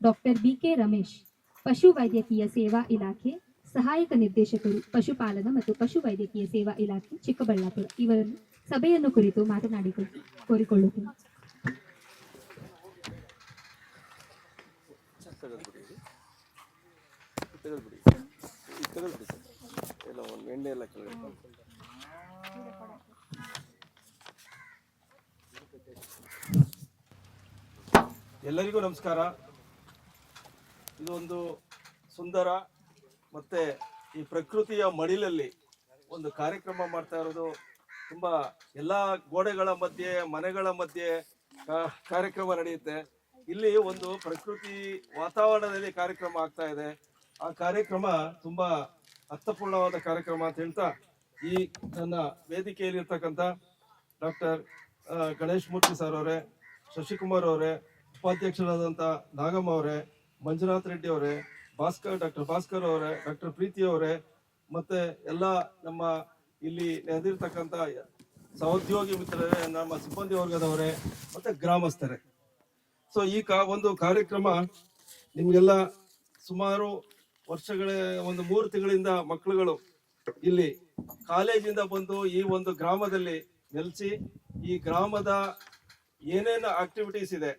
Doctor BK Ramesh, ಪಶು ವೈದ್ಯಕೀಯ ಸೇವಾ ಇಲಾಖೆ ಸಹಾಯಕ ನಿರ್ದೇಶಕರು, ಪಶುಪಾಲನಾ ಮತ್ತು ಪಶು ವೈದ್ಯಕೀಯ ಸೇವಾ ಇಲಾಖೆ, ಚಿಕ್ಕಬಳ್ಳಾಪುರ ಇವರನ್ನು ಸಭೆಯನ್ನು ಕುರಿತು ಕೋರಿಕೊಳ್ಳುತ್ತೇನೆ. ಎಲ್ಲರಿಗೂ ನಮಸ್ಕಾರ. ಇದೊಂದು ಸುಂದರ ಮತ್ತೆ ಈ ಪ್ರಕೃತಿಯ ಮಡಿಲಲ್ಲಿ ಒಂದು ಕಾರ್ಯಕ್ರಮ ಮಾಡ್ತಾ ಇರೋದು. ತುಂಬಾ ಎಲ್ಲಾ ಗೋಡೆಗಳ ಮಧ್ಯೆ, ಮನೆಗಳ ಮಧ್ಯೆ ಕಾರ್ಯಕ್ರಮ ನಡೆಯುತ್ತೆ. ಇಲ್ಲಿ ಒಂದು ಪ್ರಕೃತಿ ವಾತಾವರಣದಲ್ಲಿ ಕಾರ್ಯಕ್ರಮ ಆಗ್ತಾ ಇದೆ. ಆ ಕಾರ್ಯಕ್ರಮ ತುಂಬಾ ಅರ್ಥಪೂರ್ಣವಾದ ಕಾರ್ಯಕ್ರಮ ಅಂತ ಹೇಳ್ತಾ, ಈ ನನ್ನ ವೇದಿಕೆಯಲ್ಲಿ ಇರ್ತಕ್ಕಂಥ ಡಾಕ್ಟರ್ ಗಣೇಶ್ ಮೂರ್ತಿ ಸರ್ ಅವರೇ, ಶಶಿಕುಮಾರ್ ಅವರೇ, ಉಪಾಧ್ಯಕ್ಷರಾದಂಥ ನಾಗಮ್ಮ ಅವರೇ, ಮಂಜುನಾಥ್ ರೆಡ್ಡಿ ಅವರೇ, ಡಾಕ್ಟರ್ ಭಾಸ್ಕರ್ ಅವರೇ, ಡಾಕ್ಟರ್ ಪ್ರೀತಿ ಅವರೇ, ಮತ್ತೆ ಎಲ್ಲ ನಮ್ಮ ಇಲ್ಲಿ ನೆರೆದಿರ್ತಕ್ಕಂಥ ಸಹೋದ್ಯೋಗಿ ಮಿತ್ರರೇ, ನಮ್ಮ ಸಿಬ್ಬಂದಿ ವರ್ಗದವರೇ, ಮತ್ತೆ ಗ್ರಾಮಸ್ಥರೇ. ಸೊ ಈ ಒಂದು ಕಾರ್ಯಕ್ರಮ ನಿಮ್ಗೆಲ್ಲ ಸುಮಾರು ವರ್ಷಗಳ ಒಂದು 3 ತಿಂಗಳಿಂದ ಮಕ್ಕಳುಗಳು ಇಲ್ಲಿ ಕಾಲೇಜಿಂದ ಬಂದು ಈ ಒಂದು ಗ್ರಾಮದಲ್ಲಿ ನೆಲೆಸಿ, ಈ ಗ್ರಾಮದ ಏನೇನು ಆಕ್ಟಿವಿಟೀಸ್ ಇದೆ,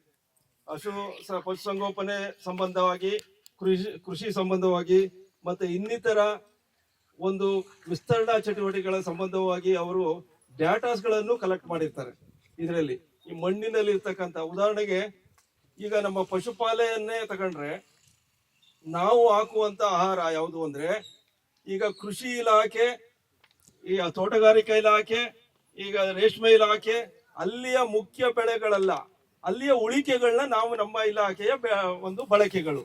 ಪಶುಸಂಗೋಪನೆ ಸಂಬಂಧವಾಗಿ, ಕೃಷಿ ಸಂಬಂಧವಾಗಿ, ಮತ್ತೆ ಇನ್ನಿತರ ಒಂದು ವಿಸ್ತರಣಾ ಚಟುವಟಿಕೆಗಳ ಸಂಬಂಧವಾಗಿ ಅವರು ಡಾಟಾಸ್ಗಳನ್ನು ಕಲೆಕ್ಟ್ ಮಾಡಿರ್ತಾರೆ. ಇದರಲ್ಲಿ ಈ ಮಣ್ಣಿನಲ್ಲಿ ಇರ್ತಕ್ಕಂಥ, ಉದಾಹರಣೆಗೆ ಈಗ ನಮ್ಮ ಪಶುಪಾಲನೆಯನ್ನೇ ತಗೊಂಡ್ರೆ, ನಾವು ಹಾಕುವಂತ ಆಹಾರ ಯಾವುದು ಅಂದ್ರೆ, ಈಗ ಕೃಷಿ ಇಲಾಖೆ, ಈಗ ತೋಟಗಾರಿಕಾ ಇಲಾಖೆ, ಈಗ ರೇಷ್ಮೆ ಇಲಾಖೆ, ಅಲ್ಲಿಯ ಮುಖ್ಯ ಬೆಳೆಗಳಲ್ಲ, ಅಲ್ಲಿಯ ಉಳಿಕೆಗಳನ್ನ ನಾವು ನಮ್ಮ ಇಲಾಖೆಯ ಒಂದು ಬಳಕೆಗಳು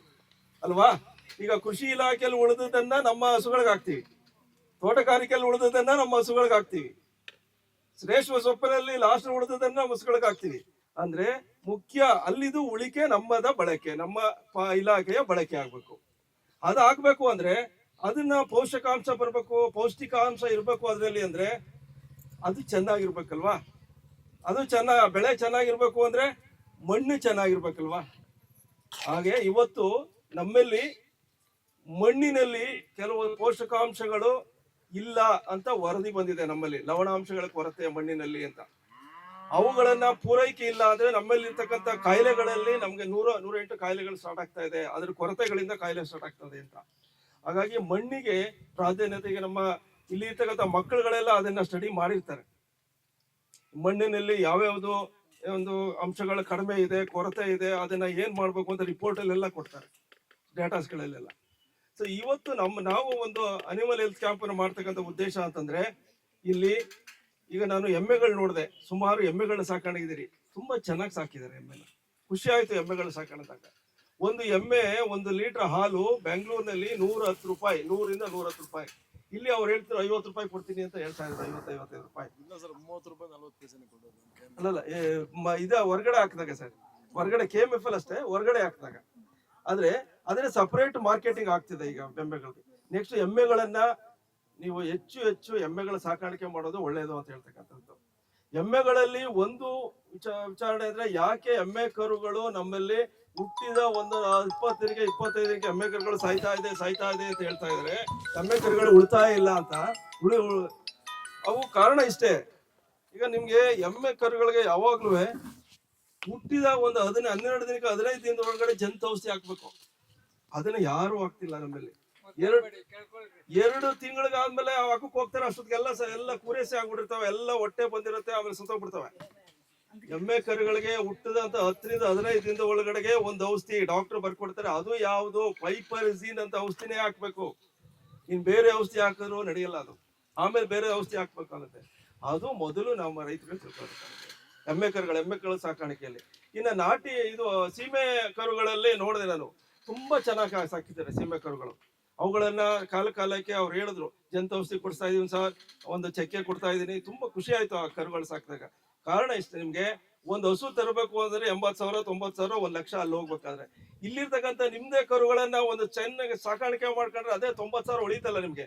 ಅಲ್ವಾ. ಈಗ ಕೃಷಿ ಇಲಾಖೆಯಲ್ಲಿ ಉಳಿದದನ್ನ ನಮ್ಮ ಹಸುಗಳಿಗೆ ಹಾಕ್ತಿವಿ, ತೋಟಗಾರಿಕೆಯಲ್ಲಿ ಉಳಿದದನ್ನ ನಮ್ಮ ಹಸುಗಳಿಗೆ ಹಾಕ್ತಿವಿ, ರೇಷ್ಮೆ ಸೊಪ್ಪಿನಲ್ಲಿ ಲಾಸ್ಟ್ ಉಳಿದದನ್ನ ನಮ್ಮ ಹಸುಗಳಿಗೆ ಹಾಕ್ತಿವಿ. ಅಂದ್ರೆ ಮುಖ್ಯ ಅಲ್ಲಿದು ಉಳಿಕೆ ನಮ್ಮದ ಬಳಕೆ, ನಮ್ಮ ಇಲಾಖೆಯ ಬಳಕೆ ಆಗ್ಬೇಕು. ಅದಾಗಬೇಕು ಅಂದ್ರೆ ಅದನ್ನ ಪೋಷಕಾಂಶ ಬರ್ಬೇಕು, ಪೌಷ್ಟಿಕಾಂಶ ಇರ್ಬೇಕು ಅದರಲ್ಲಿ. ಅಂದ್ರೆ ಅದು ಚೆನ್ನಾಗಿರ್ಬೇಕಲ್ವಾ. ಅದು ಬೆಳೆ ಚೆನ್ನಾಗಿರ್ಬೇಕು ಅಂದ್ರೆ ಮಣ್ಣು ಚೆನ್ನಾಗಿರ್ಬೇಕಲ್ವಾ. ಹಾಗೆ ಇವತ್ತು ನಮ್ಮಲ್ಲಿ ಮಣ್ಣಿನಲ್ಲಿ ಕೆಲವು ಪೋಷಕಾಂಶಗಳು ಇಲ್ಲ ಅಂತ ವರದಿ ಬಂದಿದೆ. ನಮ್ಮಲ್ಲಿ ಲವಣಾಂಶಗಳ ಕೊರತೆ ಮಣ್ಣಿನಲ್ಲಿ ಅಂತ. ಅವುಗಳನ್ನ ಪೂರೈಕೆ ಇಲ್ಲ ಅಂದ್ರೆ ನಮ್ಮಲ್ಲಿ ಇರ್ತಕ್ಕಂಥ ಕಾಯಿಲೆಗಳಲ್ಲಿ ನಮ್ಗೆ 108 ಕಾಯಿಲೆಗಳು ಸ್ಟಾರ್ಟ್ ಆಗ್ತಾ ಇದೆ. ಅದ್ರ ಕೊರತೆಗಳಿಂದ ಕಾಯಿಲೆ ಸ್ಟಾರ್ಟ್ ಆಗ್ತದೆ ಅಂತ. ಹಾಗಾಗಿ ಮಣ್ಣಿಗೆ ಪ್ರಾಧಾನ್ಯತೆಗೆ ನಮ್ಮ ಇಲ್ಲಿ ಇರ್ತಕ್ಕಂಥ ಮಕ್ಕಳುಗಳೆಲ್ಲ ಅದನ್ನ ಸ್ಟಡಿ ಮಾಡಿರ್ತಾರೆ. ಮಣ್ಣಿನಲ್ಲಿ ಯಾವ್ಯಾವುದು ಒಂದು ಅಂಶಗಳು ಕಡಿಮೆ ಇದೆ, ಕೊರತೆ ಇದೆ, ಅದನ್ನ ಏನ್ ಮಾಡ್ಬೇಕು ಅಂತ ರಿಪೋರ್ಟ್ ಅಲ್ಲೆಲ್ಲ ಕೊಡ್ತಾರೆ, ಡಾಟಾಸ್ಗಳಲ್ಲೆಲ್ಲ. ಸೊ ಇವತ್ತು ನಾವು ಒಂದು ಅನಿಮಲ್ ಹೆಲ್ತ್ ಕ್ಯಾಂಪ್ ಅನ್ನು ಮಾಡ್ತಕ್ಕಂಥ ಉದ್ದೇಶ ಅಂತಂದ್ರೆ, ಇಲ್ಲಿ ಈಗ ನಾನು ಎಮ್ಮೆಗಳು ನೋಡಿದೆ, ಸುಮಾರು ಎಮ್ಮೆಗಳ ಸಾಕಾಣಿಕಿದ್ದೀರಿ, ತುಂಬಾ ಚೆನ್ನಾಗಿ ಸಾಕಿದ್ದಾರೆ ಎಮ್ಮೆನ. ಖುಷಿ ಆಯ್ತು ಎಮ್ಮೆಗಳು ಸಾಕಾಣಿಕ. ಒಂದು ಎಮ್ಮೆ 1 ಲೀಟರ್ ಹಾಲು ಬೆಂಗಳೂರಿನಲ್ಲಿ 110 ರೂಪಾಯಿ, 100ರಿಂದ 110 ರೂಪಾಯಿ. ಇಲ್ಲಿ ಅವ್ರು ಹೇಳ್ತಾರೆ 50 ರೂಪಾಯಿ ಕೊಡ್ತೀನಿ ಅಂತ ಹೇಳ್ತಾ ಇದ್ದಾರೆ. 50-55 ರೂಪಾಯಿ. ಇಲ್ಲ ಸರ್, 30 ರೂಪಾಯಿ 40 ಪೈಸೆ ಕೊಡೋದು. ಅಲ್ಲಲ್ಲ, ಇದ ಹೊರಗಡೆ ಹಾಕಿದಾಗ ಸರ್, ಹೊರಗಡೆ KMFL ಅಷ್ಟೇ, ಹೊರಗಡೆ ಹಾಕಿದಾಗ. ಆದ್ರೆ ಸಪರೇಟ್ ಮಾರ್ಕೆಟಿಂಗ್ ಆಗ್ತಿದೆ ಈಗ ಎಮ್ಮೆಗಳಿಗೆ. ನೆಕ್ಸ್ಟ್ ಎಮ್ಮೆಗಳನ್ನ ನೀವು ಹೆಚ್ಚು ಎಮ್ಮೆಗಳ ಸಾಕಾಣಿಕೆ ಮಾಡೋದು ಒಳ್ಳೇದು ಅಂತ ಹೇಳ್ತಕ್ಕಂಥದ್ದು. ಎಮ್ಮೆಗಳಲ್ಲಿ ಒಂದು ವಿಚಾರಣೆ ಅಂದ್ರೆ, ಯಾಕೆ ಎಮ್ಮೆ ಕರುಗಳು ನಮ್ಮಲ್ಲಿ ಹುಟ್ಟಿದ ಒಂದು 20-25 ಎಮ್ಮೆ ಕರುಗಳು ಸಾಯ್ತಾ ಇದೆ ಅಂತ ಹೇಳ್ತಾ ಇದಾರೆ. ಎಮ್ಮೆ ಕರುಗಳು ಉಳಿತಾಯ ಇಲ್ಲ ಅಂತ. ಅವು ಕಾರಣ ಇಷ್ಟೇ. ಈಗ ನಿಮ್ಗೆ ಎಮ್ಮೆ ಕರುಗಳಿಗೆ ಯಾವಾಗ್ಲೂ ಹುಟ್ಟಿದ ಒಂದು 12 ದಿನಕ್ಕೆ 15 ದಿನದ ಒಳಗಡೆ ಜಂತೌಷಧಿ ಹಾಕ್ಬೇಕು. ಅದನ್ನ ಯಾರು ಹಾಕ್ತಿಲ್ಲ ನಮ್ಮಲ್ಲಿ. 2 ತಿಂಗಳಿಗಾದ್ಮೇಲೆ ಹಾಕಕ್ ಹೋಗ್ತಾರೆ. ಅಷ್ಟೊತ್ತಿಗೆಲ್ಲ ಕೂರೇಸಿ ಆಗ್ಬಿಟ್ಟಿರ್ತಾವೆ, ಎಲ್ಲ ಹೊಟ್ಟೆ ಬಂದಿರುತ್ತೆ, ಆಮೇಲೆ ಸುತ್ತೋಗ್ಬಿಡ್ತವೆ. ಎಮ್ಮೆ ಕರುಗಳಿಗೆ ಹುಟ್ಟದಂತ 10ರಿಂದ 15 ದಿನದ ಒಳಗಡೆಗೆ ಒಂದು ಔಷಧಿ ಡಾಕ್ಟರ್ ಬರ್ಕೊಡ್ತಾರೆ. ಅದು ಯಾವುದು ಪೈಪರ್ಜಿನ್ ಅಂತ ಔಷಧಿನೇ ಹಾಕ್ಬೇಕು. ಇನ್ ಬೇರೆ ಔಷಧಿ ಹಾಕಿದ್ರು ನಡೆಯಲ್ಲ ಅದು. ಆಮೇಲೆ ಬೇರೆ ಔಷಧಿ ಹಾಕ್ಬೇಕಾಗುತ್ತೆ. ಅದು ಮೊದಲು ನಮ್ಮ ರೈತರು ತಿಳ್ಕೊಳ್ತಾರೆ. ಎಮ್ಮೆ ಕರುಗಳ ಸಾಕಾಣಿಕೆಯಲ್ಲಿ. ಇನ್ನು ನಾಟಿ ಇದು ಸೀಮೆ ಕರುಗಳಲ್ಲಿ ನೋಡಿದೆ ನಾನು, ತುಂಬಾ ಚೆನ್ನಾಗಿ ಸಾಕಿದ್ದಾರೆ ಸೀಮೆ ಕರುಗಳು. ಅವುಗಳನ್ನ ಕಾಲಕ್ಕೆ ಅವ್ರು ಹೇಳಿದ್ರು, ಜಂತೌಷಧಿ ಕೊಡ್ತಾ ಇದೀವಿ ಸರ್, ಒಂದು ಚಕ್ಕೆ ಕೊಡ್ತಾ ಇದೀನಿ. ತುಂಬಾ ಖುಷಿ ಆಯ್ತು ಆ ಕರುಗಳು ಸಾಕಿದಾಗ. ಕಾರಣ ಇಷ್ಟ, ನಿಮ್ಗೆ ಒಂದು ಹಸು ತರಬೇಕು ಅಂದ್ರೆ 80,000 90,000 1 ಲಕ್ಷ ಅಲ್ಲಿ ಹೋಗ್ಬೇಕಾದ್ರೆ, ಇಲ್ಲಿರ್ತಕ್ಕಂಥ ನಿಮ್ದೇ ಕರುಗಳನ್ನ ಒಂದು ಚೆನ್ನಾಗಿ ಸಾಕಾಣಿಕೆ ಮಾಡ್ಕೊಂಡ್ರೆ ಅದೇ 90,000 ಉಳಿತಲ್ಲ ನಿಮ್ಗೆ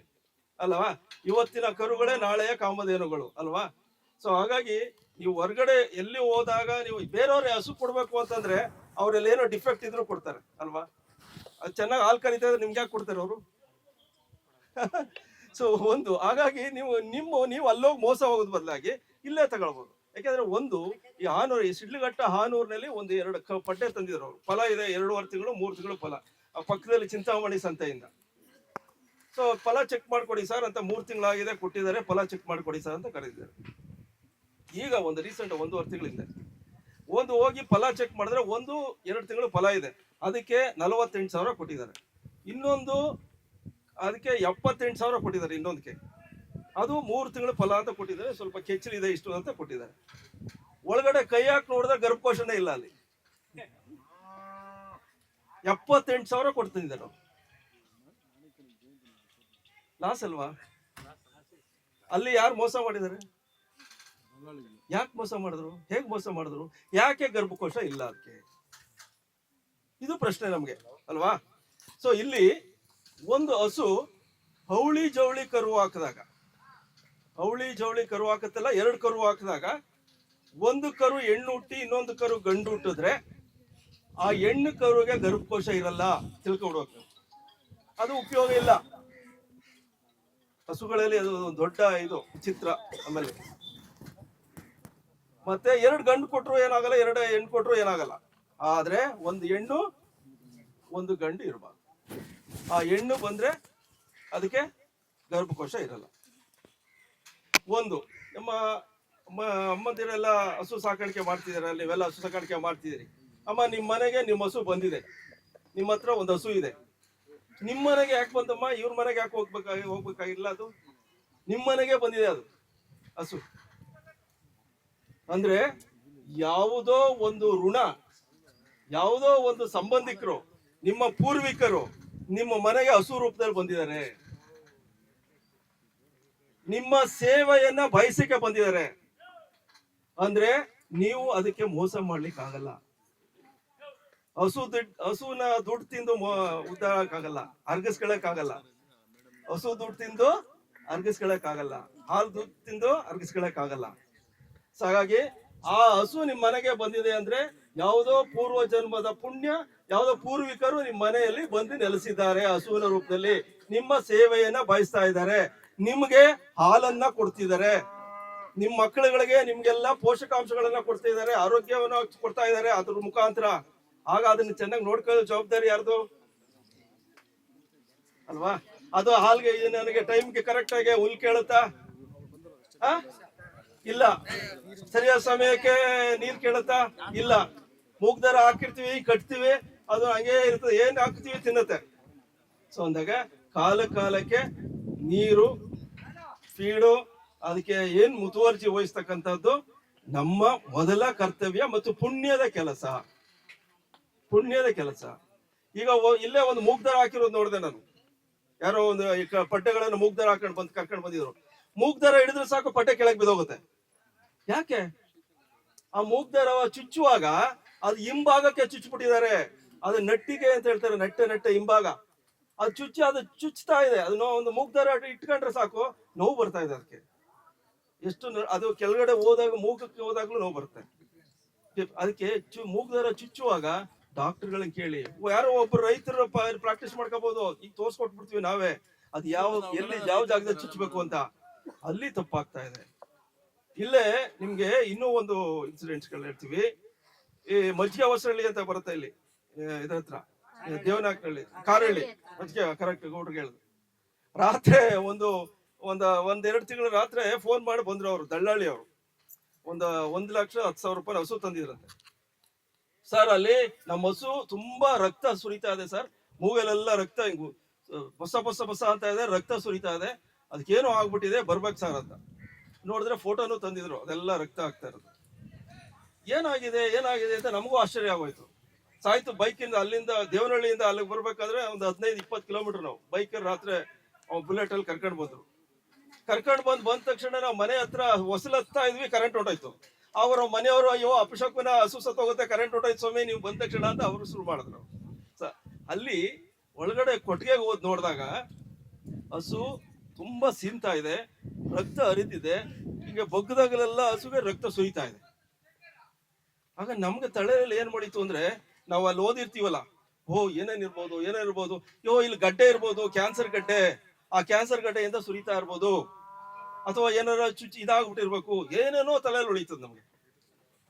ಅಲ್ವಾ. ಇವತ್ತಿನ ಕರುಗಳೇ ನಾಳೆಯ ಕಾಮಧೇನುಗಳು ಅಲ್ವಾ. ಸೊ ಹಾಗಾಗಿ ನೀವು ಹೊರಗಡೆ ಎಲ್ಲಿ ಹೋದಾಗ ನೀವು ಬೇರೆಯವ್ರೆ ಹಸು ಕೊಡ್ಬೇಕು ಅಂತಂದ್ರೆ ಅವ್ರಲ್ಲಿ ಏನೋ ಡಿಫೆಕ್ಟ್ ಇದ್ರೂ ಕೊಡ್ತಾರೆ ಅಲ್ವಾ? ಅದು ಚೆನ್ನಾಗಿ ಹಾಲು ಕರಿತಾ ಇದ್ರೆ ನಿಮ್ಗೆ ಯಾಕೆ ಕೊಡ್ತಾರೆ ಅವರು? ಸೊ ಹಾಗಾಗಿ ನೀವು ಅಲ್ಲೋಗಿ ಮೋಸ ಹೋಗೋದ್ ಬದಲಾಗಿ ಇಲ್ಲೇ ತಗೊಳ್ಬಹುದು. ಯಾಕಂದ್ರೆ ಈ ಹಾನೂರು, ಈ ಶಿಡ್ಲಘಟ್ಟ ಹಾನೂರಿನಲ್ಲಿ ಒಂದು 2 ಪಡ್ಡೆ ತಂದಿದ್ರು ಅವರು. ಫಲ ಇದೆ 2.5 ತಿಂಗಳು 3 ತಿಂಗಳು ಫಲ. ಆ ಪಕ್ಕದಲ್ಲಿ ಚಿಂತಾಮಣಿ ಸಂತೆಯಿಂದ. ಸೊ ಫಲ ಚೆಕ್ ಮಾಡ್ಕೊಡಿ ಸರ್ ಅಂತ, 3 ತಿಂಗಳಾಗಿದೆ ಕೊಟ್ಟಿದ್ದಾರೆ, ಫಲ ಚೆಕ್ ಮಾಡ್ಕೊಡಿ ಸರ್ ಅಂತ ಕರೆದಿದ್ದಾರೆ. ಈಗ ರೀಸೆಂಟ್ 1.5 ತಿಂಗಳಿಂದ ಹೋಗಿ ಫಲ ಚೆಕ್ ಮಾಡಿದ್ರೆ 1-2 ತಿಂಗಳು ಫಲ ಇದೆ, ಅದಕ್ಕೆ 48,000 ಕೊಟ್ಟಿದ್ದಾರೆ. ಇನ್ನೊಂದು ಅದಕ್ಕೆ 78,000 ಕೊಟ್ಟಿದ್ದಾರೆ. ಇನ್ನೊಂದಕ್ಕೆ ಅದು 3 ತಿಂಗಳು ಫಲ ಅಂತ ಕೊಟ್ಟಿದ್ದಾರೆ, ಸ್ವಲ್ಪ ಕೆಚ್ಚಲಿದೆ ಇಷ್ಟು ಅಂತ ಕೊಟ್ಟಿದ್ದಾರೆ. ಒಳಗಡೆ ಕೈ ಹಾಕಿ ನೋಡಿದ್ರೆ ಗರ್ಭಕೋಶನೇ ಇಲ್ಲ. ಅಲ್ಲಿ 78,000 ಕೊಡ್ತಿದ್ದಾರೆ. ಲಾಸ್ ಅಲ್ವಾ? ಅಲ್ಲಿ ಯಾರು ಮೋಸ ಮಾಡಿದ್ದಾರೆ? ಯಾಕೆ ಮೋಸ ಮಾಡಿದ್ರು? ಹೇಗ್ ಮೋಸ ಮಾಡಿದ್ರು? ಯಾಕೆ ಗರ್ಭಕೋಶ ಇಲ್ಲ ಅದಕ್ಕೆ? ಇದು ಪ್ರಶ್ನೆ ನಮ್ಗೆ ಅಲ್ವಾ? ಸೊ ಇಲ್ಲಿ ಒಂದು ಹಸು ಹೌಳಿ ಜವಳಿ ಕರು ಹಾಕಿದಾಗ, ಹೌಳಿ ಜವಳಿ ಕರು ಹಾಕತ್ತಲ್ಲ, 2 ಕರು ಹಾಕಿದಾಗ ಒಂದು ಕರು ಹೆಣ್ಣು ಹುಟ್ಟಿ ಇನ್ನೊಂದು ಕರು ಗಂಡು ಹುಟ್ಟಿದ್ರೆ ಆ ಹೆಣ್ಣು ಕರುಗೆ ಗರ್ಭಕೋಶ ಇರಲ್ಲ, ತಿಳ್ಕೊಬಿಡ್ಬೇಕು. ಅದು ಉಪಯೋಗ ಇಲ್ಲ. ಹಸುಗಳಲ್ಲಿ ಅದು ದೊಡ್ಡ ಚಿತ್ರ. ಆಮೇಲೆ ಮತ್ತೆ 2 ಗಂಡು ಕೊಟ್ರು ಏನಾಗಲ್ಲ, 2 ಹೆಣ್ಣು ಕೊಟ್ರು ಏನಾಗಲ್ಲ. ಆದ್ರೆ ಒಂದು ಹೆಣ್ಣು ಒಂದು ಗಂಡು ಇರಬಾರ್ದು. ಆ ಹೆಣ್ಣು ಬಂದ್ರೆ ಅದಕ್ಕೆ ಗರ್ಭಕೋಶ ಇರಲ್ಲ. ನಮ್ಮ ಅಮ್ಮಂದಿರೆಲ್ಲ ಹಸು ಸಾಕಾಣಿಕೆ ಮಾಡ್ತಿದಾರೆ, ನೀವೆಲ್ಲ ಹಸು ಸಾಕಾಣಿಕೆ ಮಾಡ್ತಿದ್ದೀರಿ. ಅಮ್ಮ, ನಿಮ್ಮ ಮನೆಗೆ ನಿಮ್ಮ ಹಸು ಬಂದಿದೆ, ನಿಮ್ಮ ಹತ್ರ ಒಂದು ಹಸು ಇದೆ. ನಿಮ್ಮ ಮನೆಗೆ ಯಾಕೆ ಬಂದಮ್ಮ? ಇವ್ರ ಮನೆಗೆ ಯಾಕೆ ಹೋಗ್ಬೇಕಾಗಿಲ್ಲ? ಅದು ನಿಮ್ಮ ಮನೆಗೆ ಬಂದಿದೆ ಅದು ಹಸು. ಅಂದ್ರೆ ಯಾವುದೋ ಒಂದು ಋಣ, ಯಾವುದೋ ಒಂದು ಸಂಬಂಧಿಕರು, ನಿಮ್ಮ ಪೂರ್ವಿಕರು ನಿಮ್ಮ ಮನೆಗೆ ಹಸು ರೂಪದಲ್ಲಿ ಬಂದಿದ್ದಾರೆ, ನಿಮ್ಮ ಸೇವೆಯನ್ನ ಬಯಸಿಕೆ ಬಂದಿದ್ದಾರೆ. ಅಂದ್ರೆ ನೀವು ಅದಕ್ಕೆ ಮೋಸ ಮಾಡ್ಲಿಕ್ಕೆ ಆಗಲ್ಲ. ಹಸುನ ದುಡ್ಡು ತಿಂದು ಉದ್ದಾರಕ್ಕಾಗಲ್ಲ, ಅರ್ಗಿಸ್ಕೊಳಕ್ಕಾಗಲ್ಲ. ಹಸು ದುಡ್ಡು ತಿಂದು ಅರ್ಗಿಸ್ಕೊಳಕ್ಕಾಗಲ್ಲ, ಹಾಲು ದುಡ್ಡು ತಿಂದು ಅರ್ಗಿಸ್ಕೊಳಕ್ಕಾಗಲ್ಲ. ಸೊ ಹಾಗಾಗಿ ಆ ಹಸು ನಿಮ್ ಮನೆಗೆ ಬಂದಿದೆ ಅಂದ್ರೆ ಯಾವುದೋ ಪೂರ್ವ ಜನ್ಮದ ಪುಣ್ಯ, ಯಾವುದೋ ಪೂರ್ವಿಕರು ನಿಮ್ ಮನೆಯಲ್ಲಿ ಬಂದು ನೆಲೆಸಿದ್ದಾರೆ, ಹಸುವಿನ ರೂಪದಲ್ಲಿ ನಿಮ್ಮ ಸೇವೆಯನ್ನ ಬಯಸ್ತಾ ಇದ್ದಾರೆ, ನಿಮ್ಗೆ ಹಾಲನ್ನ ಕೊಡ್ತಿದ್ದಾರೆ, ನಿಮ್ ಮಕ್ಕಳುಗಳಿಗೆ ನಿಮ್ಗೆಲ್ಲ ಪೋಷಕಾಂಶಗಳನ್ನ ಕೊಡ್ತಾ ಇದ್ದಾರೆ, ಆರೋಗ್ಯವನ್ನ ಕೊಡ್ತಾ ಇದ್ದಾರೆ ಅದ್ರ ಮುಖಾಂತರ. ಆಗ ಅದನ್ನ ಚೆನ್ನಾಗಿ ನೋಡ್ಕೊಳ್ಳೋ ಜವಾಬ್ದಾರಿ ಯಾರ್ದು? ಅಲ್ವಾ? ಅದು ಹಾಲ್ಗೆ ನನಗೆ ಟೈಮ್ಗೆ ಕರೆಕ್ಟ್ ಆಗಿ ಹುಲ್ ಕೇಳುತ್ತಾ? ಇಲ್ಲ. ಸರಿಯಾದ ಸಮಯಕ್ಕೆ ನೀರ್ ಕೇಳುತ್ತಾ? ಇಲ್ಲ. ಮೂಗ್ದಾರ ಹಾಕಿರ್ತೀವಿ, ಕಟ್ತೀವಿ, ಅದು ಹಂಗೆ ಇರ್ತದೆ, ಏನ್ ಹಾಕ್ತಿವಿ ತಿನ್ನತ್ತೆ. ಸೊ ಅಂದಾಗ ಕಾಲಕ್ಕೆ ನೀರು, ಫೀಡು, ಅದಕ್ಕೆ ಏನ್ ಮುತುವರ್ಜಿ ವಹಿಸ್ತಕ್ಕಂಥದ್ದು ನಮ್ಮ ಮೊದಲ ಕರ್ತವ್ಯ ಮತ್ತು ಪುಣ್ಯದ ಕೆಲಸ. ಈಗ ಇಲ್ಲೇ ಒಂದು ಮೂಗ್ದಾರ ಹಾಕಿರೋದು ನೋಡಿದೆ ನಾನು. ಯಾರೋ ಒಂದು ಪಡ್ಡೆಗಳನ್ನು ಮೂಗ್ದಾರ ಕರ್ಕೊಂಡು ಬಂದಿದ್ರು. ಮೂಗ್ದಾರ ಹಿಡಿದ್ರೆ ಸಾಕು, ಪಡ್ಡೆ ಕೆಳಗೆ ಬಿದ್ದೋಗುತ್ತೆ. ಯಾಕೆ? ಆ ಮೂಗ್ದಾರ ಚುಚ್ಚುವಾಗ ಅದು ಹಿಂಭಾಗಕ್ಕೆ ಚುಚ್ಚಿಬಿಟ್ಟಿದ್ದಾರೆ. ಅದು ನಟ್ಟಿಗೆ ಅಂತ ಹೇಳ್ತಾರೆ, ನಟ್ಟೆ ಹಿಂಭಾಗ. ಅದು ಚುಚ್ತಾ ಇದೆ. ಅದನ್ನ ಒಂದು ಮೂಗ್ದಾರ ಇಟ್ಕೊಂಡ್ರೆ ಸಾಕು, ನೋವು ಬರ್ತಾ ಇದೆ ಅದಕ್ಕೆ. ಅದು ಕೆಳಗಡೆ ಮೂಗಕ್ಕೆ ಹೋದಾಗ್ಲೂ ನೋವು ಬರುತ್ತೆ. ಅದಕ್ಕೆ ಮೂಗ್ದಾರ ಚುಚ್ಚುವಾಗ ಡಾಕ್ಟರ್ಗಳನ್ನ ಕೇಳಿ, ಯಾರೋ ಒಬ್ರು ರೈತರು ಪ್ರಾಕ್ಟೀಸ್ ಮಾಡ್ಕೋಬಹುದು. ಈಗ ತೋರ್ಸ್ಕೊಟ್ಬಿಡ್ತೀವಿ ನಾವೇ, ಅದು ಯಾವ ಜಾಗದಲ್ಲಿ ಚುಚ್ಚಬೇಕು ಅಂತ. ಅಲ್ಲಿ ತಪ್ಪಾಗ್ತಾ ಇದೆ. ಇಲ್ಲೇ ನಿಮ್ಗೆ ಇನ್ನೂ ಒಂದು ಇನ್ಸಿಡೆಂಟ್ಸ್ಗಳು ಹೇಳ್ತೀವಿ. ಈ ಮಜ್ಜಿಗೆ ಹೊಸಹಳ್ಳಿ ಅಂತ ಬರುತ್ತೆ ಇಲ್ಲಿ, ಇದ್ರ ಹತ್ರ ದೇವನಾಕಹಳ್ಳಿ, ಕಾರಹಳ್ಳಿ ಮಜ್ಜಿಗೆ. ಕರೆಕ್ಟ್, ಗೌಡ್ರಿಗೆ ಹೇಳಿದ್ರು. ರಾತ್ರಿ ಒಂದೆರಡು ತಿಂಗಳ ರಾತ್ರಿ ಫೋನ್ ಮಾಡಿ ಬಂದ್ರು ಅವರು, ದಳ್ಳಾಳಿ ಅವರು. 1,10,000 ರೂಪಾಯಿ ಹಸು ತಂದಿದ್ರಂತೆ. ಸರ್, ಅಲ್ಲಿ ನಮ್ಮ ಹಸು ತುಂಬಾ ರಕ್ತ ಸುರಿತಾ ಇದೆ ಸರ್, ಮೂಗಲೆಲ್ಲ ರಕ್ತ ಹಿಂಗು ಬಸ ಅಂತ ಇದೆ, ರಕ್ತ ಸುರಿತಾ ಇದೆ, ಅದಕ್ಕೇನೋ ಆಗ್ಬಿಟ್ಟಿದೆ, ಬರ್ಬೇಕು ಸರ್ ಅಂತ. ನೋಡಿದ್ರೆ ಫೋಟೋನು ತಂದಿದ್ರು, ಅದೆಲ್ಲ ರಕ್ತ ಆಗ್ತಾ ಇರೋದು. ಏನಾಗಿದೆ ಅಂತ ನಮಗೂ ಆಶ್ಚರ್ಯ ಆಗೋಯ್ತು. ಸಾಯ್ತು, ಬೈಕಿಂದ ಅಲ್ಲಿಂದ ದೇವನಹಳ್ಳಿಯಿಂದ ಅಲ್ಲಿಗೆ ಬರ್ಬೇಕಾದ್ರೆ ಒಂದು 15-20 ಕಿಲೋಮೀಟರ್ ನಾವು ಬೈಕಲ್ಲಿ ರಾತ್ರಿ ಬುಲೆಟ್ ಅಲ್ಲಿ ಕರ್ಕೊಂಡು ಬಂದ ತಕ್ಷಣ ನಾವು ಮನೆ ಹತ್ರ ಹೊಸಲತ್ತಾ ಇದ್ವಿ, ಕರೆಂಟ್ ಹೊಂಟೋಯ್ತು. ಅವರ ಮನೆಯವರು, ಅಯ್ಯೋ ಅಪಶಕುನ, ಹಸು ಸತ್ತೋಗುತ್ತೆ, ಕರೆಂಟ್ ಹೊಂಟೋಯ್ತು ಸ್ವಾಮಿ, ನೀವು ಬಂದ ತಕ್ಷಣ ಅಂತ ಅವರು ಶುರು ಮಾಡಿದ್ರು. ಅಲ್ಲಿ ಒಳಗಡೆ ಕೊಟ್ಟಿಗೆಗೆ ಹೋದ್ ನೋಡಿದಾಗ ಹಸು ತುಂಬಾ ಸೀನ್ತಾ ಇದೆ, ರಕ್ತ ಹರಿತಿದೆ, ಈಗ ಬಗ್ಗದಾಗಲೆಲ್ಲ ಹಸುಗೆ ರಕ್ತ ಸುರಿತಾ ಇದೆ. ಆಗ ನಮ್ಗೆ ತಲೆಯಲ್ಲಿ ಏನ್ ಮಾಡಿತ್ತು ಅಂದ್ರೆ, ನಾವು ಅಲ್ಲಿ ಓದಿರ್ತೀವಲ್ಲ, ಏನೇನಿರ್ಬೋದು, ಇಲ್ಲಿ ಗಡ್ಡೆ ಇರ್ಬೋದು, ಕ್ಯಾನ್ಸರ್ ಗಡ್ಡೆ, ಆ ಕ್ಯಾನ್ಸರ್ ಗಡ್ಡೆಯಿಂದ ಸುರಿತಾ ಇರ್ಬೋದು, ಅಥವಾ ಏನಾರ ಚುಚ್ಚಿ ಇದಾಗ್ಬಿಟ್ಟಿರ್ಬೇಕು, ಏನೇನೋ ತಲೆಯಲ್ಲಿ ಉಳಿತದ ನಮ್ಗೆ.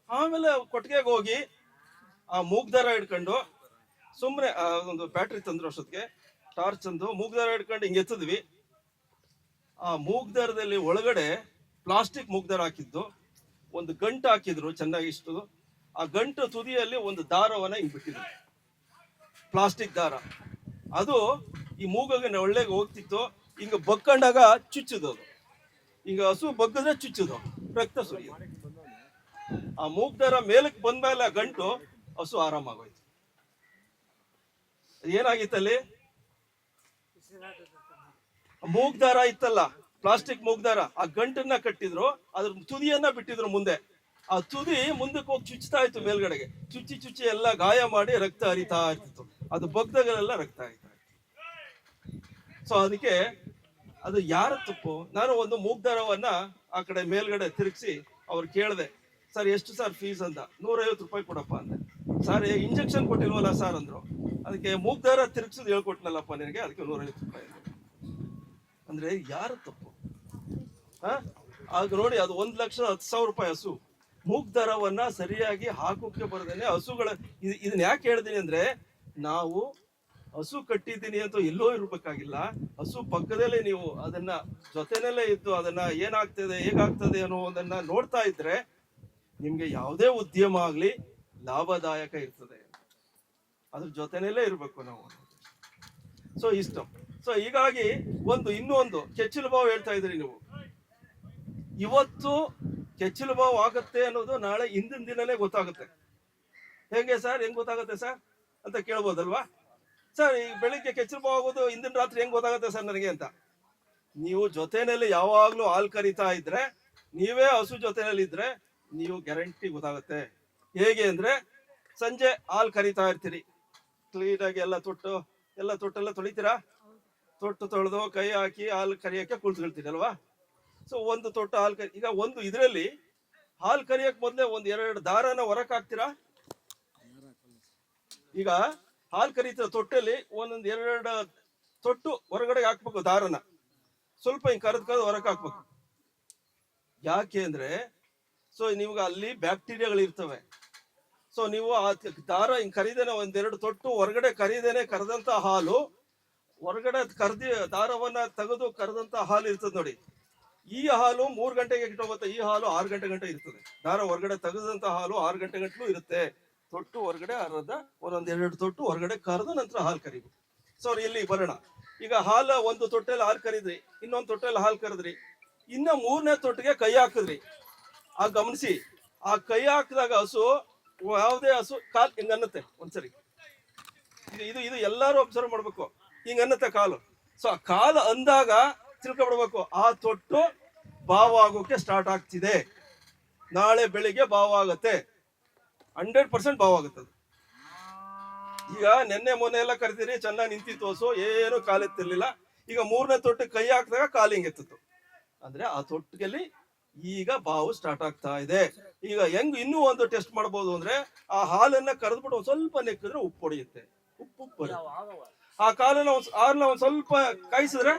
ಆಮೇಲೆ ಕೊಟ್ಟಿಗೆಗೆ ಹೋಗಿ ಆ ಮೂಗ್ದಾರ ಹಿಡ್ಕೊಂಡು ಸುಮ್ನೆ ಒಂದು ಬ್ಯಾಟ್ರಿ ತಂದ್ರು ಅಷ್ಟೊತ್ತಿಗೆ, ಟಾರ್ಚ್ ಅಂದು ಮೂಗ್ದಾರ ಹಿಡ್ಕೊಂಡು ಹಿಂಗೆ ಎತ್ತಿದ್ವಿ. ಆ ಮೂಗ್ದಾರದಲ್ಲಿ ಒಳಗಡೆ ಪ್ಲಾಸ್ಟಿಕ್ ಮೂಗ್ದಾರ ಹಾಕಿದ್ದು, ಒಂದು ಗಂಟು ಹಾಕಿದ್ರು ಚೆನ್ನಾಗಿ ಇಷ್ಟು. ಆ ಗಂಟು ತುದಿಯಲ್ಲಿ ಒಂದು ದಾರವನ್ನ ಹಿಂಗ್ ಬಿಟ್ಟಿದ್ರು, ಪ್ಲಾಸ್ಟಿಕ್ ದಾರ. ಅದು ಈ ಮೂಗಿಗೆ ಒಳ್ಳೆಗೆ ಹೋಗ್ತಿತ್ತು. ಹಿಂಗ ಬಗ್ಕೊಂಡಾಗ ಚುಚ್ಚುದು, ಅದು ಹಿಂಗ ಹಸು ಬಗ್ಗದ್ರೆ ಚುಚ್ಚುದು, ರಕ್ತ ಸುರಿಯೋದು. ಆ ಮೂಗ್ದಾರ ಮೇಲಕ್ಕೆ ಬಂದ್ಮೇಲೆ ಆ ಗಂಟು ಹಸು ಆರಾಮಾಗೋಯ್ತು. ಏನಾಗಿತ್ತಲ್ಲಿ, ಮೂಗ್ದಾರ ಇತ್ತಲ್ಲ, ಪ್ಲಾಸ್ಟಿಕ್ ಮೂಗ್ದಾರ, ಆ ಗಂಟನ್ನ ಕಟ್ಟಿದ್ರು, ಅದ್ರ ತುದಿಯನ್ನ ಬಿಟ್ಟಿದ್ರು ಮುಂದೆ. ಆ ತುದಿ ಮುಂದಕ್ಕೆ ಹೋಗಿ ಚುಚ್ತಾ ಇತ್ತು ಮೇಲ್ಗಡೆಗೆ, ಚುಚ್ಚಿ ಎಲ್ಲ ಗಾಯ ಮಾಡಿ ರಕ್ತ ಹರಿತಾ ಇರ್ತಿತ್ತು. ಅದು ಬಗ್ದಾಗಲೆಲ್ಲ ರಕ್ತ ಹರಿತಾ ಇತ್ತು. ಸೊ ಅದಕ್ಕೆ ಅದು ಯಾರ ತಪ್ಪು? ನಾನು ಒಂದು ಮೂಗ್ದಾರವನ್ನ ಆ ಕಡೆ ಮೇಲ್ಗಡೆ ತಿರುಗಿಸಿ ಅವ್ರು ಕೇಳಿದೆ, ಸರ್ ಎಷ್ಟು ಸರ್ ಫೀಸ್ ಅಂತ. 150 ರೂಪಾಯಿ ಕೊಡಪ್ಪ ಅಂದೆ. ಸರ್ ಇಂಜೆಕ್ಷನ್ ಕೊಟ್ಟಿಲ್ವಲ್ಲ ಸರ್ ಅಂದ್ರು. ಅದಕ್ಕೆ ಮೂಗ್ದಾರ ತಿರುಗಿಸೋದು ಹೇಳ್ಕೊಟ್ನಲ್ಲಪ್ಪ ನಿನಗೆ, ಅದಕ್ಕೆ 150 ರೂಪಾಯಿ ಅಂದ್ರೆ ಯಾರ ತಪ್ಪು? ಆಗ ನೋಡಿ, ಅದು 1,10,000 ರೂಪಾಯಿ ಹಸು. ಮೂಗ್ದಾರವನ್ನ ಸರಿಯಾಗಿ ಹಾಕೋಕೆ ಬರದೇನೆ ಹಸುಗಳ ಇದನ್ನ ಯಾಕೆ ಹೇಳ್ತೀನಿ ಅಂದ್ರೆ, ನಾವು ಹಸು ಕಟ್ಟಿದ್ದೀನಿ ಅಂತ ಎಲ್ಲೋ ಇರ್ಬೇಕಾಗಿಲ್ಲ. ಹಸು ಪಕ್ಕದಲ್ಲೇ ನೀವು ಅದನ್ನ ಜೊತೆನಲ್ಲೇ ಇದ್ದು ಅದನ್ನ ಏನಾಗ್ತದೆ ಹೇಗಾಗ್ತದೆ ಅನ್ನೋದನ್ನ ನೋಡ್ತಾ ಇದ್ರೆ ನಿಮ್ಗೆ ಯಾವುದೇ ಉದ್ಯಮ ಆಗ್ಲಿ ಲಾಭದಾಯಕ ಇರ್ತದೆ. ಅದ್ರ ಜೊತೆನಲ್ಲೇ ಇರ್ಬೇಕು ನಾವು. ಸೊ ಇಷ್ಟ. ಸೊ ಹೀಗಾಗಿ ಇನ್ನೊಂದು ಕೆಚ್ಚಲು ಬಾವು ಹೇಳ್ತಾ ಇದ್ರಿ ನೀವು. ಇವತ್ತು ಕೆಚ್ಚಲು ಬಾವು ಆಗುತ್ತೆ ಅನ್ನೋದು ನಾಳೆ ಹಿಂದಿನ ದಿನನೇ ಗೊತ್ತಾಗುತ್ತೆ. ಹೆಂಗೆ ಸರ್, ಹೆಂಗ್ ಗೊತ್ತಾಗುತ್ತೆ ಸರ್ ಅಂತ ಕೇಳ್ಬೋದಲ್ವಾ? ಸರ್ ಈ ಬೆಳಿಗ್ಗೆ ಕೆಚ್ಚಲು ಬಾವು ಆಗೋದು ಹಿಂದಿನ ರಾತ್ರಿ ಹೆಂಗ್ ಗೊತ್ತಾಗುತ್ತೆ ಸರ್ ನನಗೆ ಅಂತ. ನೀವು ಜೊತೆನಲ್ಲಿ ಯಾವಾಗ್ಲೂ ಹಾಲು ಕರಿತಾ ಇದ್ರೆ, ನೀವೇ ಹಸು ಜೊತೆನಲ್ಲಿ ಇದ್ರೆ ನೀವು ಗ್ಯಾರಂಟಿ ಗೊತ್ತಾಗುತ್ತೆ. ಹೇಗೆ ಅಂದ್ರೆ, ಸಂಜೆ ಹಾಲು ಕರಿತಾ ಇರ್ತೀರಿ, ಕ್ಲೀನಾಗಿ ಎಲ್ಲ ತೊಟ್ಟೆಲ್ಲ ತೊಳಿತೀರಾ, ತೊಟ್ಟು ತೊಳೆದು ಕೈ ಹಾಕಿ ಹಾಲು ಕರಿಯಕ್ಕೆ ಕುಳಿತುಕೊಳ್ತೀರಿ ಅಲ್ವಾ? ಸೊ ಒಂದು ತೊಟ್ಟು ಹಾಲು ಈಗ ಇದರಲ್ಲಿ ಹಾಲು ಕರಿಯಕ್ ಮೊದ್ಲೇ 1-2 ದಾರನ ಹೊರಕ್ ಹಾಕ್ತೀರಾ. ಈಗ ಹಾಲು ಕರೀತಿರೋ ತೊಟ್ಟಲ್ಲಿ 1-2 ತೊಟ್ಟು ಹೊರಗಡೆ ಹಾಕ್ಬೇಕು ದಾರನ, ಸ್ವಲ್ಪ ಹಿಂಗ್ ಕರೆದು ಹೊರಕ್ ಹಾಕ್ಬೇಕು. ಯಾಕೆ ಅಂದ್ರೆ, ಸೊ ನೀವು ಅಲ್ಲಿ ಬ್ಯಾಕ್ಟೀರಿಯಾಗಳು ಇರ್ತವೆ. ಸೊ ನೀವು ಆ ದಾರ ಹಿಂಗ್ ಕರಿದೇನೆ 1-2 ತೊಟ್ಟು ಹೊರಗಡೆ ಕರೆದಂತ ಹಾಲು, ಹೊರಗಡೆ ದಾರವನ್ನ ತೆಗೆದು ಕರೆದಂತ ಹಾಲು ಇರ್ತದೆ ನೋಡಿ. ಈ ಹಾಲು 3 ಗಂಟೆಗೆ ಇಟ್ಟೋಗುತ್ತೆ, ಈ ಹಾಲು 6 ಗಂಟೆ ಗಂಟೆ ಇರ್ತದೆ. ದಾರ ಹೊರಗಡೆ ತೆಗೆದಂತ ಹಾಲು 6 ಗಂಟೆ ಗಂಟಲು ಇರುತ್ತೆ. ತೊಟ್ಟು ಹೊರಗಡೆ ಅರ್ಧ 1-2 ತೊಟ್ಟು ಹೊರಗಡೆ ಕರೆದು ನಂತರ ಹಾಲು ಕರಿಬೇಕು. ಸೊ ಇಲ್ಲಿ ಬರೋಣ. ಈಗ ಹಾಲು ಒಂದು ತೊಟ್ಟೆಯಲ್ಲಿ ಹಾಲು ಕರಿದ್ರಿ, ಇನ್ನೊಂದು ತೊಟ್ಟೆಯಲ್ಲಿ ಹಾಲು ಕರೆದ್ರಿ, ಇನ್ನ 3ನೇ ತೊಟ್ಟಿಗೆ ಕೈ ಹಾಕಿದ್ರಿ. ಆ ಗಮನಿಸಿ, ಆ ಕೈ ಹಾಕಿದಾಗ ಹಸು, ಯಾವುದೇ ಹಸು ಕಾಲ್ ಹಿಂಗ ಅನ್ನತ್ತೆ ಒಂದ್ಸರಿ. ಇದು ಎಲ್ಲಾರು ಅಬ್ಸರ್ವ್ ಮಾಡ್ಬೇಕು. ಹಿಂಗ ಅನ್ನತ್ತೆ ಕಾಲು. ಸೊ ಆ ಕಾಲು ಅಂದಾಗ ತಿಳ್ಕೊಬಿಡ್ಬೇಕು, ಆ ತೊಟ್ಟು ಬಾವು ಆಗೋಕೆ ಸ್ಟಾರ್ಟ್ ಆಗ್ತಿದೆ. ನಾಳೆ ಬೆಳಿಗ್ಗೆ ಬಾವು ಆಗತ್ತೆ, 100% ಬಾವು ಆಗುತ್ತದೆ. ಈಗ ಮೊನ್ನೆ ಎಲ್ಲ ಕರಿತೀರಿ, ಚೆನ್ನಾಗಿ ನಿಂತಿತ್ತು ಹಸು, ಏನು ಕಾಲೆತ್ತಿರ್ಲಿಲ್ಲ. ಈಗ 3ನೇ ತೊಟ್ಟು ಕೈ ಹಾಕಿದಾಗ ಕಾಲು ಹಿಂಗೆ ಎತ್ತಿತ್ತು ಅಂದ್ರೆ ಆ ತೊಟ್ಟಿಗೆಲ್ಲಿ ಈಗ ಬಾವು ಸ್ಟಾರ್ಟ್ ಆಗ್ತಾ ಇದೆ. ಈಗ ಇನ್ನೂ ಒಂದು ಟೆಸ್ಟ್ ಮಾಡ್ಬೋದು ಅಂದ್ರೆ, ಆ ಹಾಲನ್ನ ಕರೆದ್ಬಿಟ್ಟು ಒಂದ್ ಸ್ವಲ್ಪ ನೆಕ್ಕಿದ್ರೆ ಉಪ್ಪು ಹೊಡೆಯುತ್ತೆ. ಉಪ್ಪು ಬರುತ್ತೆ. ಆ ಕಾಲನ್ನ ಒಂದ್ ಸ್ವಲ್ಪ ಕಾಯಿಸಿದ್ರೆ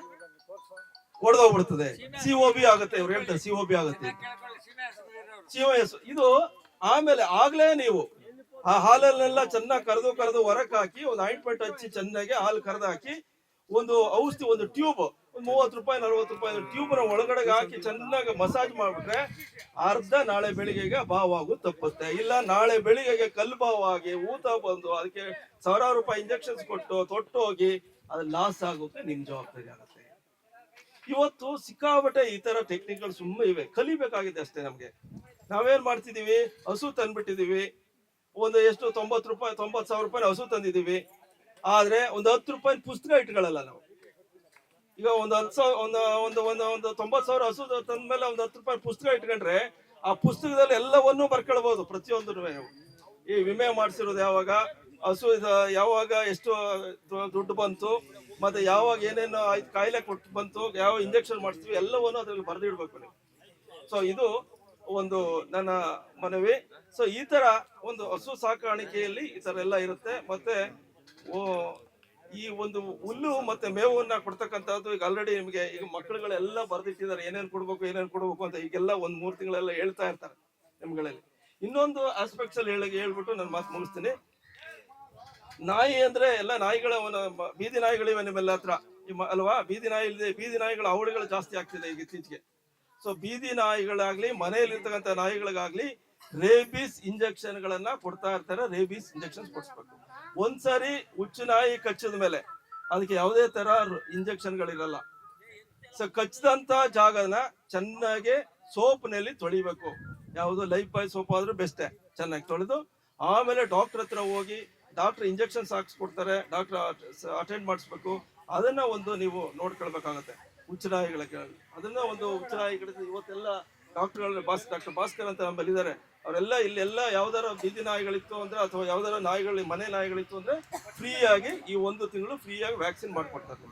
ಹೊಡೆದೋಗ್ಬಿಡ್ತದೆ. COB ಆಗುತ್ತೆ. ಇವ್ರು ಹೇಳ್ತಾರೆ COB ಆಗುತ್ತೆ. COS ಇದು. ಆಮೇಲೆ ಆಗ್ಲೇ ನೀವು ಆ ಹಾಲನ್ನೆಲ್ಲ ಚೆನ್ನಾಗಿ ಕರೆದು ಹೊರಕ್ ಹಾಕಿ ಒಂದು ಆಯಿಂಟ್ಮೆಂಟ್ ಹಚ್ಚಿ ಚೆನ್ನಾಗಿ ಹಾಲು ಕರೆದು ಹಾಕಿ ಒಂದು ಔಷಧಿ, ಒಂದು ಟ್ಯೂಬ್, ಒಂದು 30 ರೂಪಾಯಿ 40 ರೂಪಾಯಿ ಟ್ಯೂಬ್ ನ ಒಳಗಡೆ ಹಾಕಿ ಚೆನ್ನಾಗಿ ಮಸಾಜ್ ಮಾಡ್ಬಿಟ್ರೆ ಅರ್ಧ ನಾಳೆ ಬೆಳಿಗ್ಗೆಗೆ ಬಾವಾಗು ತಪ್ಪುತ್ತೆ. ಇಲ್ಲ ನಾಳೆ ಬೆಳಿಗ್ಗೆಗೆ ಕಲ್ಲು ಬಾವಾಗಿ ಊತ ಬಂದು ಅದಕ್ಕೆ 1000 ರೂಪಾಯಿ ಇಂಜೆಕ್ಷನ್ಸ್ ಕೊಟ್ಟು ತೊಟ್ಟು ಹೋಗಿ ಅದು ಲಾಸ್ ಆಗೋಕೆ ನಿಮ್ ಜವಾಬ್ದಾರಿ ಆಗುತ್ತೆ. ಇವತ್ತು ಸಿಕ್ಕಾಬಟ್ಟೆ ಈ ತರ ಟೆಕ್ನಿಕ್ಗಳು ಸುಮ್ಮನೆ ಇವೆ, ಕಲಿಬೇಕಾಗಿದೆ ಅಷ್ಟೇ. ನಮ್ಗೆ ನಾವೇನ್ ಮಾಡ್ತಿದೀವಿ, ಹಸು ತಂದ್ಬಿಟ್ಟಿದೀವಿ, ಒಂದು ಎಷ್ಟು 90,000 ರೂಪಾಯಿ ಹಸು ತಂದಿದೀವಿ. ಆದ್ರೆ ಒಂದು 10 ರೂಪಾಯಿ ಪುಸ್ತಕ ಇಟ್ಕೊಳ್ಳಲ್ಲ ನಾವು. ಈಗ ಒಂದು 90,000 ಹಸು ತಂದ್ಮೇಲೆ ಒಂದು 10 ರೂಪಾಯಿ ಪುಸ್ತಕ ಇಟ್ಕೊಂಡ್ರೆ ಆ ಪುಸ್ತಕದಲ್ಲಿ ಎಲ್ಲವನ್ನೂ ಬರ್ಕೊಳ್ಬಹುದು, ಪ್ರತಿಯೊಂದು. ಈ ವಿಮೆ ಮಾಡಿಸಿರೋದು ಯಾವಾಗ, ಹಸು ಯಾವಾಗ ಎಷ್ಟು ದುಡ್ಡು ಬಂತು, ಮತ್ತೆ ಯಾವಾಗ ಏನೇನು ಕಾಯಿಲೆ ಕೊಟ್ಟು ಬಂತು, ಯಾವ ಇಂಜೆಕ್ಷನ್ ಮಾಡಿಸ್ತೀವಿ, ಎಲ್ಲವನ್ನು ಅದ್ರಲ್ಲಿ ಬರೆದಿಡ್ಬೇಕು ನೀವು. ಸೊ ಇದು ಒಂದು ನನ್ನ ಮನವಿ. ಸೊ ಈ ತರ ಒಂದು ಹಸು ಸಾಕಾಣಿಕೆಯಲ್ಲಿ ಈ ತರ ಎಲ್ಲ ಇರುತ್ತೆ. ಮತ್ತೆ ಈ ಒಂದು ಹುಲ್ಲು ಮತ್ತೆ ಮೇವನ್ನ ಕೊಡ್ತಕ್ಕಂಥದ್ದು ಈಗ ಆಲ್ರೆಡಿ ನಿಮಗೆ ಈಗ ಮಕ್ಕಳುಗಳೆಲ್ಲ ಬರ್ದಿಟ್ಟಿದ್ದಾರೆ ಏನೇನ್ ಕೊಡ್ಬೇಕು ಅಂತ. ಈಗೆಲ್ಲ ಒಂದ್ 3 ತಿಂಗಳೆಲ್ಲ ಹೇಳ್ತಾ ಇರ್ತಾರೆ ನಿಮ್ಗಳಲ್ಲಿ. ಇನ್ನೊಂದು ಆಸ್ಪೆಕ್ಟ್ಸ್ ಅಲ್ಲಿ ಹೇಳ್ಬಿಟ್ಟು ನಾನು ಮಾತು ಮುಗಿಸ್ತೀನಿ. ನಾಯಿ ಅಂದ್ರೆ ಎಲ್ಲ ನಾಯಿಗಳ ಬೀದಿ ನಾಯಿಗಳಿವೆ ನಿಮ್ಮೆಲ್ಲ ಹತ್ರ ಅಲ್ವಾ? ಬೀದಿ ನಾಯಿಗಳ ಅವಳಿಗಳು ಜಾಸ್ತಿ ಆಗ್ತಿದೆ ಈಗ ಇತ್ತೀಚೆಗೆ. ಸೊ ಬೀದಿ ನಾಯಿಗಳಾಗ್ಲಿ ಮನೆಯಲ್ಲಿರ್ತಕ್ಕಂಥ ನಾಯಿಗಳಿಗಾಗ್ಲಿ ರೇಬಿಸ್ ಇಂಜೆಕ್ಷನ್ ಗಳನ್ನ ಕೊಡ್ತಾ ಇರ್ತಾರೆ. ರೇಬಿಸ್ ಇಂಜೆಕ್ಷನ್ ಕೊಡಿಸ್ಬೇಕು. ಒಂದ್ಸರಿ ಹುಚ್ಚು ನಾಯಿ ಕಚ್ಚಿದ ಮೇಲೆ ಅದಕ್ಕೆ ಯಾವುದೇ ತರ ಇಂಜೆಕ್ಷನ್ ಗಳಿರಲ್ಲ. ಸೊ ಕಚ್ಚಿದಂತ ಜಾಗನ ಚೆನ್ನಾಗಿ ಸೋಪ್ನಲ್ಲಿ ತೊಳಿಬೇಕು. ಯಾವುದು ಲೈಫ್ ಬಾಯ್ ಸೋಪ್ ಆದ್ರೂ ಬೆಸ್ಟೇ. ಚೆನ್ನಾಗಿ ತೊಳೆದು ಆಮೇಲೆ ಡಾಕ್ಟರ್ ಹತ್ರ ಹೋಗಿ ಡಾಕ್ಟರ್ ಇಂಜೆಕ್ಷನ್ಸ್ ಹಾಕ್ಸ್ಕೊಡ್ತಾರೆ. ಡಾಕ್ಟರ್ ಅಟೆಂಡ್ ಮಾಡಿಸ್ಬೇಕು. ಅದನ್ನ ಒಂದು ನೀವು ನೋಡ್ಕೊಳ್ಬೇಕಾಗತ್ತೆ. ಹುಚ್ಚುನಾಯಿಗಳಿಗೆ ಅದನ್ನ ಒಂದು ಹುಚ್ಚುನಾಯಿಗಳಿಗೆ ಇವತ್ತೆಲ್ಲ ಡಾಕ್ಟರ್ ಭಾಸ್ಕರ್ ಅಂತ ನಮ್ಮಲ್ಲಿ ಇದ್ದಾರೆ. ಅವರೆಲ್ಲ ಇಲ್ಲೆಲ್ಲ ಯಾವ್ದಾರ ಬೀದಿ ನಾಯಿಗಳಿತ್ತು ಅಂದ್ರೆ ಅಥವಾ ಯಾವ್ದಾರ ಮನೆ ನಾಯಿಗಳಿತ್ತು ಅಂದ್ರೆ ಫ್ರೀ ಆಗಿ ಈ 1 ತಿಂಗಳು ಫ್ರೀ ಆಗಿ ವ್ಯಾಕ್ಸಿನ್ ಮಾಡ್ಕೊಡ್ತಾರೆ.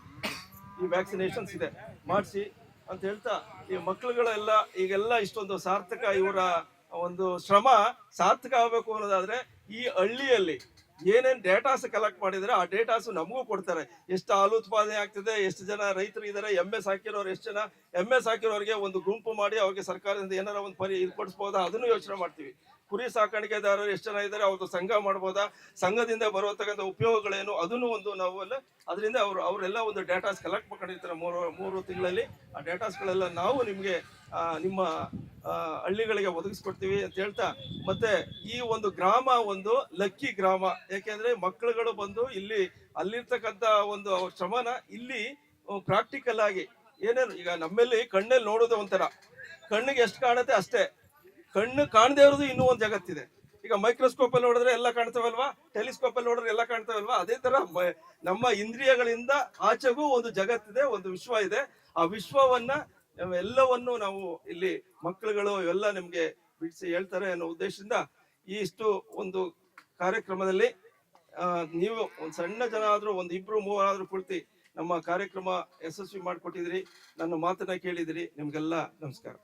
ಈ ವ್ಯಾಕ್ಸಿನೇಷನ್ಸ್ ಇದೆ ಮಾಡಿಸಿ ಅಂತ ಹೇಳ್ತಾ, ಈ ಮಕ್ಕಳುಗಳೆಲ್ಲ ಈಗೆಲ್ಲ ಇಷ್ಟೊಂದು ಸಾರ್ಥಕ ಇವರ ಒಂದು ಶ್ರಮ ಸಾರ್ಥಕ ಆಗಬೇಕು ಅನ್ನೋದಾದ್ರೆ ಈ ಹಳ್ಳಿಯಲ್ಲಿ ಏನೇನ್ ಡೇಟಾಸ್ ಕಲೆಕ್ಟ್ ಮಾಡಿದ್ರೆ ಆ ಡೇಟಾಸ್ ನಮಗೂ ಕೊಡ್ತಾರೆ. ಎಷ್ಟು ಹಾಲು ಉತ್ಪಾದನೆ ಆಗ್ತಿದೆ, ಎಷ್ಟು ಜನ ರೈತರು ಇದಾರೆ, ಎಮ್ಮೆ ಸಾಕಿರೋರು ಎಷ್ಟು ಜನ, ಎಮ್ಮೆ ಸಾಕಿರೋರಿಗೆ ಒಂದು ಗುಂಪು ಮಾಡಿ ಅವ್ರಿಗೆ ಸರ್ಕಾರದಿಂದ ಏನಾರ ಒಂದು ಇದು ಕೊಡಿಸ್ಬೋದಾ ಅದನ್ನು ಯೋಚನೆ ಮಾಡ್ತೀವಿ. ಕುರಿ ಸಾಕಾಣಿಕೆದಾರರು ಎಷ್ಟು ಜನ ಇದ್ದಾರೆ, ಅವ್ರದ್ದು ಸಂಘ ಮಾಡ್ಬೋದಾ, ಸಂಘದಿಂದ ಬರುವತಕ್ಕಂಥ ಉಪಯೋಗಗಳೇನು ಅದನ್ನು ಒಂದು ನಾವು ಅದರಿಂದ ಅವರೆಲ್ಲ ಒಂದು ಡೇಟಾಸ್ ಕಲೆಕ್ಟ್ ಮಾಡ್ಕೊಂಡಿರ್ತಾರೆ 3 ತಿಂಗಳಲ್ಲಿ. ಆ ಡೇಟಾಸ್ಗಳೆಲ್ಲ ನಾವು ನಿಮಗೆ ನಿಮ್ಮ ಹಳ್ಳಿಗಳಿಗೆ ಒದಗಿಸ್ಕೊಡ್ತೀವಿ ಅಂತ ಹೇಳ್ತಾ, ಮತ್ತೆ ಈ ಒಂದು ಗ್ರಾಮ ಒಂದು ಲಕ್ಕಿ ಗ್ರಾಮ. ಯಾಕೆಂದ್ರೆ ಮಕ್ಕಳುಗಳು ಬಂದು ಅಲ್ಲಿರ್ತಕ್ಕಂಥ ಒಂದು ಅವ್ರ ಶ್ರಮನ ಇಲ್ಲಿ ಪ್ರಾಕ್ಟಿಕಲ್ ಆಗಿ ಏನೇನು ಈಗ ನಮ್ಮಲ್ಲಿ ಕಣ್ಣಲ್ಲಿ ನೋಡೋದು ಒಂಥರ, ಕಣ್ಣಿಗೆ ಎಷ್ಟು ಕಾಣುತ್ತೆ ಅಷ್ಟೇ. ಕಣ್ಣು ಕಾಣದೇ ಇರೋದು ಇನ್ನೂ ಒಂದು ಜಗತ್ತಿದೆ. ಈಗ ಮೈಕ್ರೋಸ್ಕೋಪ್ ಅಲ್ಲಿ ನೋಡಿದ್ರೆ ಎಲ್ಲ ಕಾಣ್ತಾವಲ್ವಾ, ಟೆಲಿಸ್ಕೋಪ್ ಅಲ್ಲಿ ನೋಡಿದ್ರೆ ಎಲ್ಲ ಕಾಣ್ತಾವಲ್ವಾ, ಅದೇ ತರ ನಮ್ಮ ಇಂದ್ರಿಯಗಳಿಂದ ಆಚೆಗೂ ಒಂದು ಜಗತ್ತಿದೆ, ಒಂದು ವಿಶ್ವ ಇದೆ. ಆ ವಿಶ್ವವನ್ನ ಎಲ್ಲವನ್ನು ನಾವು ಇಲ್ಲಿ ಮಕ್ಕಳುಗಳು ಇವೆಲ್ಲ ನಿಮ್ಗೆ ಬಿಡಿಸಿ ಹೇಳ್ತಾರೆ ಅನ್ನೋ ಉದ್ದೇಶದಿಂದ ಇಷ್ಟು ಒಂದು ಕಾರ್ಯಕ್ರಮದಲ್ಲಿ ನೀವು ಒಂದು ಸಣ್ಣ ಜನ ಆದ್ರೂ 1-2-3 ಆದ್ರೂ ಪೂರ್ತಿ ನಮ್ಮ ಕಾರ್ಯಕ್ರಮ ಯಶಸ್ವಿ ಮಾಡಿಕೊಟ್ಟಿದ್ರಿ. ನನ್ನ ಮಾತನ್ನ ಕೇಳಿದಿರಿ. ನಿಮ್ಗೆಲ್ಲ ನಮಸ್ಕಾರ.